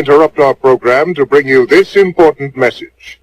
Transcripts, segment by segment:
interrupt our program to bring you this important message.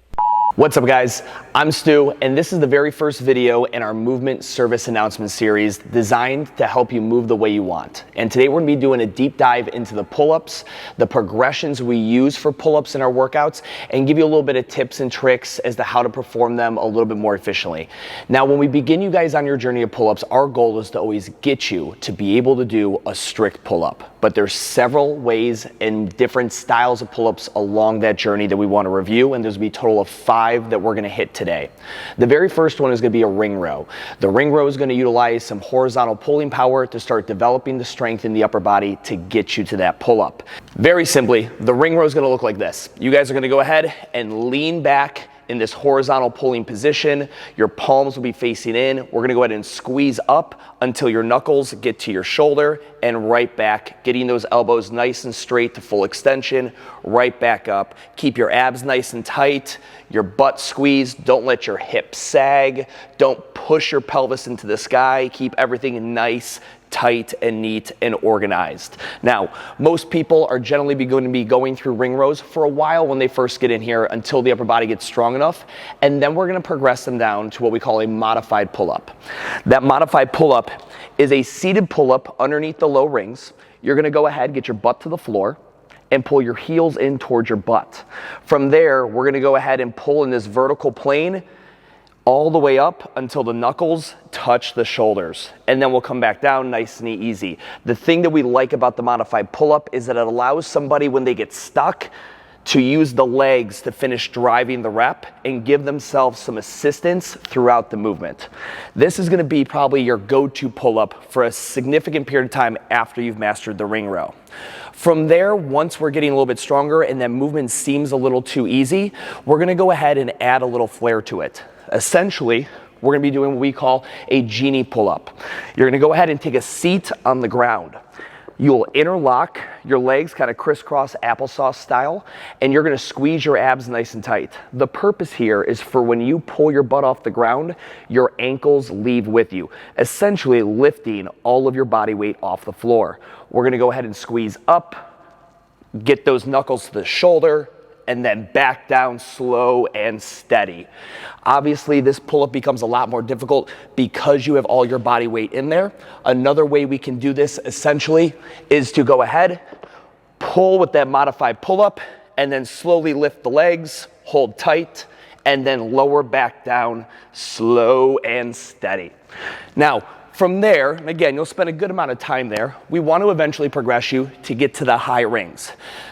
What's up guys, I'm Stu and this is the very first video in our Movement Service Announcement series designed to help you move the way you want. And today we're going to be doing a deep dive into the pull-ups, the progressions we use for pull-ups in our workouts, and give you a little bit of tips and tricks as to how to perform them a little bit more efficiently. Now when we begin you guys on your journey of pull-ups, our goal is to always get you to be able to do a strict pull-up. But there's several ways and different styles of pull-ups along that journey that we want to review, and there's going to be a total of 5 that we're going to hit today. The very first one is going to be a ring row. The ring row is going to utilize some horizontal pulling power to start developing the strength in the upper body to get you to that pull-up. Very simply, the ring row is going to look like this. You guys are going to go ahead and lean back in this horizontal pulling position. Your palms will be facing in. We're going to go ahead and squeeze up until your knuckles get to your shoulder and right back, getting those elbows nice and straight to full extension, right back up. Keep your abs nice and tight, your butt squeezed. Don't let your hips sag. Don't push your pelvis into the sky. Keep everything nice, tight and neat and organized. Now, most people are generally going to be going through ring rows for a while when they first get in here until the upper body gets strong enough, and then we're going to progress them down to what we call a modified pull-up. That modified pull-up is a seated pull-up underneath the low rings. You're going to go ahead, get your butt to the floor, and pull your heels in towards your butt. From there, we're going to go ahead and pull in this vertical plane all the way up until the knuckles touch the shoulders. And then we'll come back down nice and easy. The thing that we like about the modified pull-up is that it allows somebody when they get stuck to use the legs to finish driving the rep and give themselves some assistance throughout the movement. This is gonna be probably your go-to pull-up for a significant period of time after you've mastered the ring row. From there, once we're getting a little bit stronger and that movement seems a little too easy, we're gonna go ahead and add a little flair to it. Essentially, we're gonna be doing what we call a Genie Pullup. You're gonna go ahead and take a seat on the ground. You'll interlock your legs kind of crisscross applesauce style, and you're gonna squeeze your abs nice and tight. The purpose here is for when you pull your butt off the ground, your ankles leave with you, essentially lifting all of your body weight off the floor. We're gonna go ahead and squeeze up, get those knuckles to the shoulder, and then back down slow and steady. Obviously, this pull-up becomes a lot more difficult because you have all your body weight in there. Another way we can do this essentially is to go ahead, pull with that modified pull-up, and then slowly lift the legs, hold tight, and then lower back down slow and steady. Now, from there, and again, you'll spend a good amount of time there, we want to eventually progress you to get to the high rings.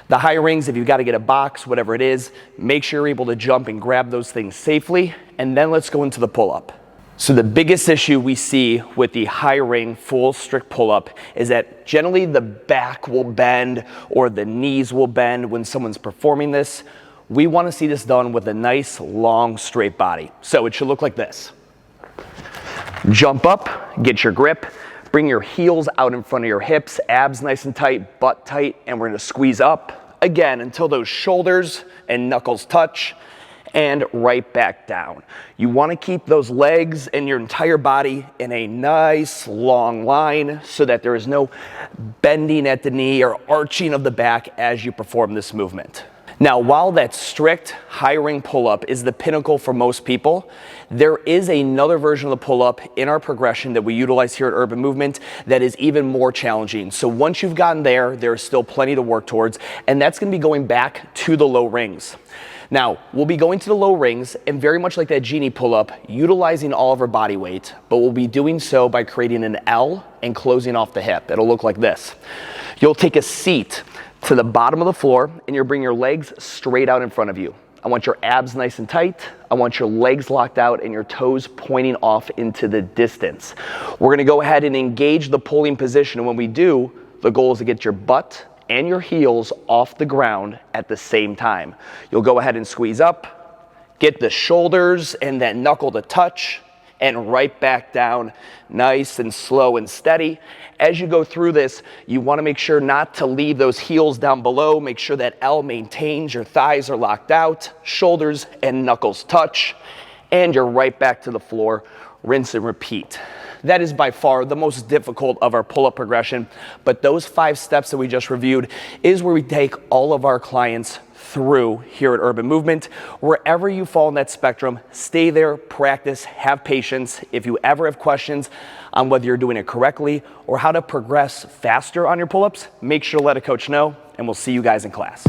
The high rings, if you've got to get a box, whatever it is, make sure you're able to jump and grab those things safely, and then let's go into the pull-up. So the biggest issue we see with the high ring full strict pull-up is that generally the back will bend or the knees will bend when someone's performing this. We want to see this done with a nice, long, straight body. So it should look like this. Jump up, get your grip, bring your heels out in front of your hips, abs nice and tight, butt tight, and we're gonna squeeze up, again, until those shoulders and knuckles touch, and right back down. You wanna keep those legs and your entire body in a nice long line so that there is no bending at the knee or arching of the back as you perform this movement. Now, while that strict high ring pull-up is the pinnacle for most people, there is another version of the pull-up in our progression that we utilize here at Urban Movement that is even more challenging. So once you've gotten there, there's still plenty to work towards, and that's gonna be going back to the low rings. Now, we'll be going to the low rings and very much like that Genie Pullup, utilizing all of our body weight, but we'll be doing so by creating an L and closing off the hip. It'll look like this. You'll take a seat to the bottom of the floor and you'll bring your legs straight out in front of you. I want your abs nice and tight. I want your legs locked out and your toes pointing off into the distance. We're gonna go ahead and engage the pulling position, and when we do, the goal is to get your butt and your heels off the ground at the same time. You'll go ahead and squeeze up, get the shoulders and that knuckle to touch, and right back down, nice and slow and steady. As you go through this, you wanna make sure not to leave those heels down below. Make sure that L maintains, your thighs are locked out, shoulders and knuckles touch, and you're right back to the floor. Rinse and repeat. That is by far the most difficult of our pull-up progression, but those 5 steps that we just reviewed is where we take all of our clients through here at Urban Movement. Wherever you fall in that spectrum, stay there, practice, have patience. If you ever have questions on whether you're doing it correctly or how to progress faster on your pull-ups, make sure to let a coach know, and we'll see you guys in class.